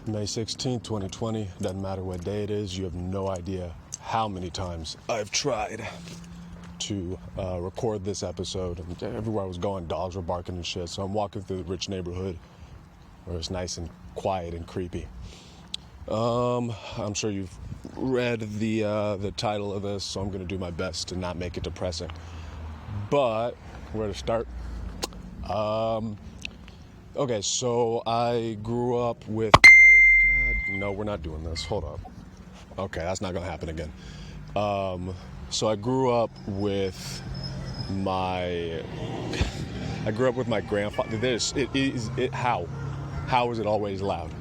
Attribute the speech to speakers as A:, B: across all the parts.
A: May 16, 2020. Doesn't matter what day it is. You have no idea how many times I've tried to record this episode. And everywhere I was going, dogs were barking and shit. So I'm walking through the rich neighborhood where it's nice and quiet and creepy. I'm sure you've read the title of this, so I'm going to do my best to not make it depressing. But where to start? Okay, so I grew up with God, no, we're not doing this. Hold up. Okay, that's not going to happen again. So I grew up with my grandfather. How is it always loud?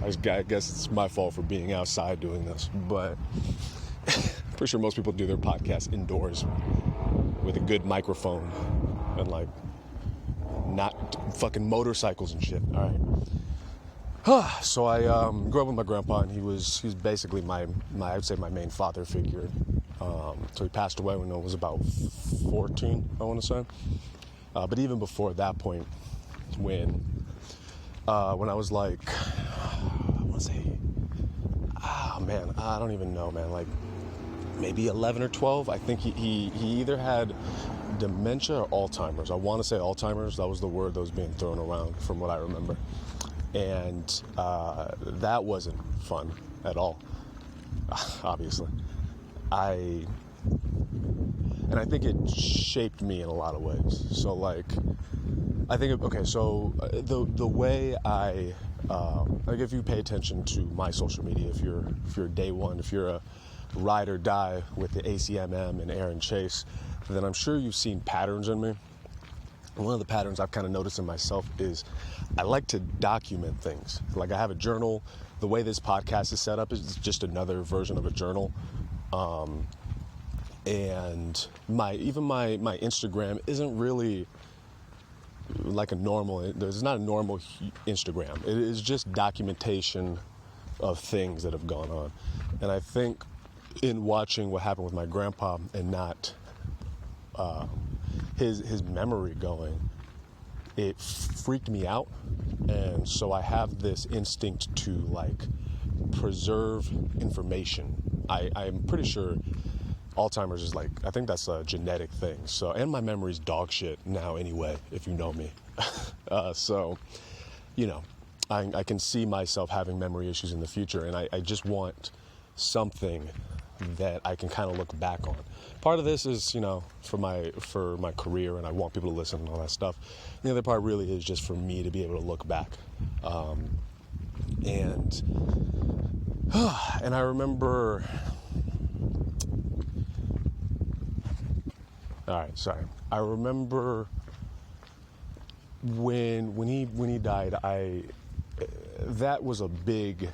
A: I guess it's my fault for being outside doing this, but I'm pretty sure most people do their podcasts indoors with a good microphone and like not fucking motorcycles and shit. All right. So I grew up with my grandpa, and he's basically my I would say my main father figure. So he passed away when I was about 14, I want to say. But even before that point, when I was like, I want to say, I don't even know, man. Like maybe 11 or 12. I think he either had dementia or Alzheimer's. I want to say Alzheimer's. That was the word that was being thrown around from what I remember. And that wasn't fun at all, obviously. I think it shaped me in a lot of ways. So like, I think, the way I, like if you pay attention to my social media, if you're day one, if you're a ride or die with the ACMM and Aaron Chase, then I'm sure you've seen patterns in me. And one of the patterns I've kind of noticed in myself is I like to document things. Like I have a journal. The way this podcast is set up is just another version of a journal. And my Instagram isn't really like there's not a normal Instagram. It is just documentation of things that have gone on. And I think in watching what happened with my grandpa and not his memory going, it freaked me out. And so I have this instinct to like preserve information. I'm pretty sure Alzheimer's is like, I think that's a genetic thing. So, and my memory's dog shit now anyway, if you know me. So, I can see myself having memory issues in the future, and I just want something that I can kind of look back on. Part of this is, for my career, and I want people to listen and all that stuff. The other part really is just for me to be able to look back. And I remember, all right, sorry. I remember when he died, that was a big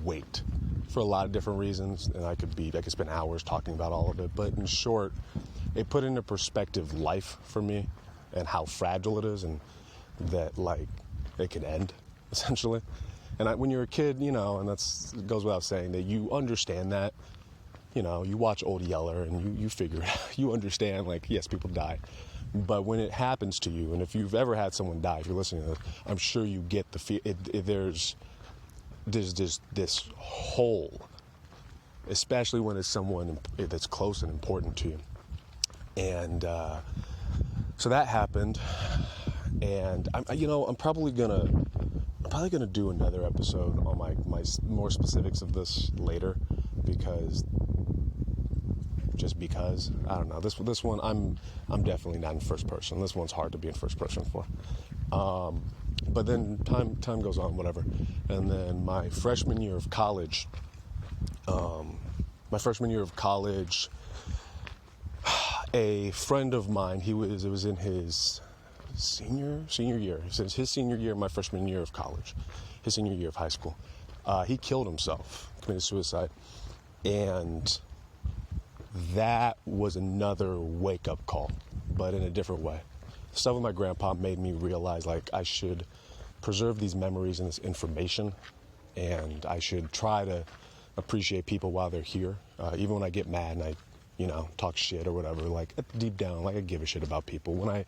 A: weight for a lot of different reasons, and I could spend hours talking about all of it. But in short, it put into perspective life for me and how fragile it is, and that like it can end essentially. And when you're a kid, and it goes without saying that you understand that. You watch Old Yeller and you figure it out. You understand, like, yes, people die. But when it happens to you, and if you've ever had someone die, if you're listening to this, I'm sure you get the feel. There's this hole, especially when it's someone that's close and important to you. And so that happened. And I'm probably gonna do another episode on my more specifics of this later, because I don't know, this one I'm definitely not in first person. This one's hard to be in first person for. But then time goes on, whatever. And then my freshman year of college, a friend of mine, it was in his senior year. Since his senior year, my freshman year of college, his senior year of high school, he killed himself, committed suicide. And that was another wake-up call, but in a different way. Stuff with my grandpa made me realize, like, I should preserve these memories and this information, and I should try to appreciate people while they're here. Even when I get mad and I, talk shit or whatever, like, deep down, like, I give a shit about people. When I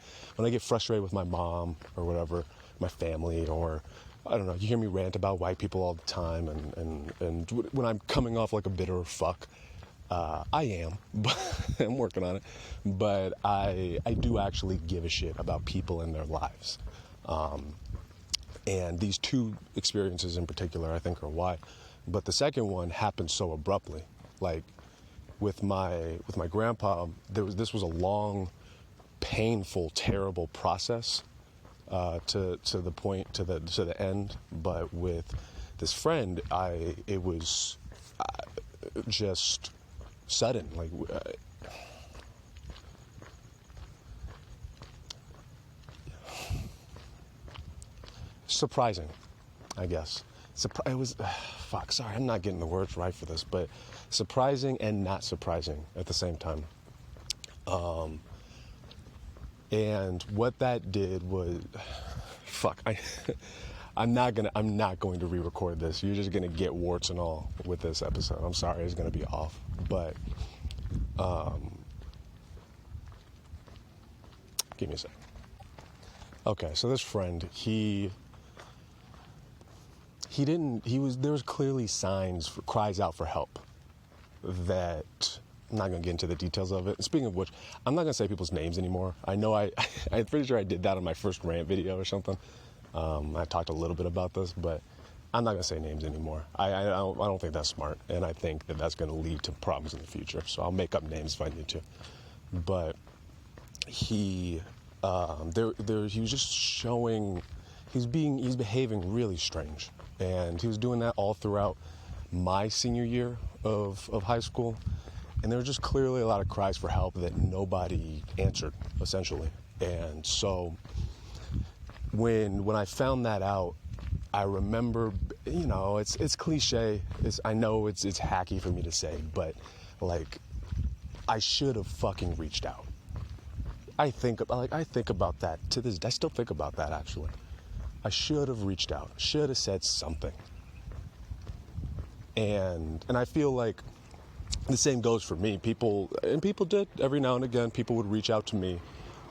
A: get frustrated with my mom or whatever, my family, or I don't know, you hear me rant about white people all the time, and when I'm coming off like a bitter fuck, I am, but I'm working on it. But I do actually give a shit about people and their lives. And these two experiences in particular, I think, are why. But the second one happened so abruptly. Like with my grandpa, this was a long, painful, terrible process to the point, to the end. But with this friend, it was just sudden. Like surprising, I guess. It was, fuck, sorry, I'm not getting the words right for this, but surprising and not surprising at the same time. And what that did was, fuck, I'm not going to re-record this. You're just gonna get warts and all with this episode. I'm sorry, it's gonna be off, but give me a sec. Okay, so this friend, there was clearly cries out for help that I'm not going to get into the details of it. Speaking of which, I'm not going to say people's names anymore. I know I'm pretty sure I did that on my first rant video or something. I talked a little bit about this, but I'm not going to say names anymore. I don't think that's smart, and I think that that's going to lead to problems in the future. So I'll make up names if I need to. But he was just showing, he's behaving really strange. And he was doing that all throughout my senior year of high school. And there were just clearly a lot of cries for help that nobody answered, essentially. And so when I found that out, I remember, you know, it's cliche. I know it's hacky for me to say, but like, I should have fucking reached out. I think about that to this day. I still think about that, actually. I should have reached out, should have said something. And I feel like the same goes for me. People did, every now and again, people would reach out to me.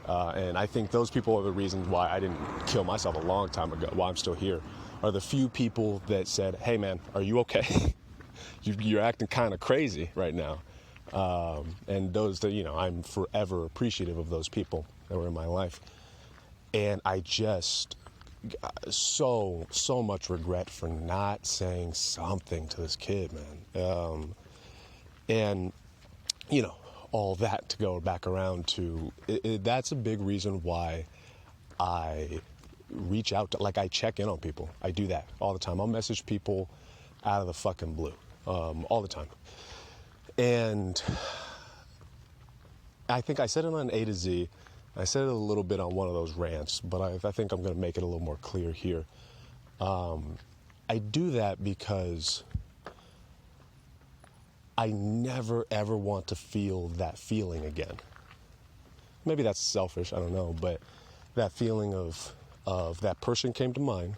A: And I think those people are the reasons why I didn't kill myself a long time ago, why I'm still here, are the few people that said, hey man, are you okay? You're acting kind of crazy right now. And those that, you know, I'm forever appreciative of those people that were in my life. And I just, so much regret for not saying something to this kid, man. And, you know, all that to go back around to, that's a big reason why I reach out to, like, I check in on people. I do that all the time. I'll message people out of the fucking blue, all the time. And I think I said it on A to Z. I said it a little bit on one of those rants, but I think I'm going to make it a little more clear here. I do that because I never, ever want to feel that feeling again. Maybe that's selfish, I don't know, but that feeling of that person came to mind,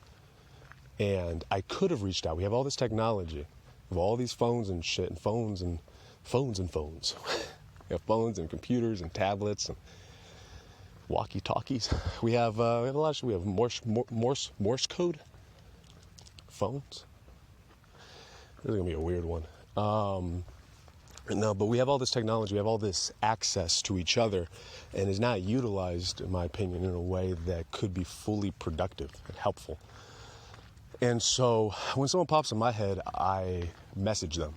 A: and I could have reached out. We have all this technology. We have all these phones and shit, and phones. We have phones and computers and tablets and walkie-talkies. We have a lot of shit. We have Morse code phones. This is gonna be a weird one. No, but we have all this technology. We have all this access to each other, and is not utilized, in my opinion, in a way that could be fully productive and helpful. And so when someone pops in my head, I message them.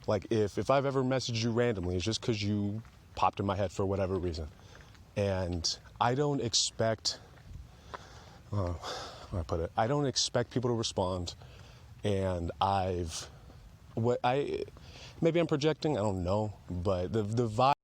A: Like, if I've ever messaged you randomly, it's just because you popped in my head for whatever reason. And I don't expect, how do I put it? I don't expect people to respond. And maybe I'm projecting, I don't know. But the vibe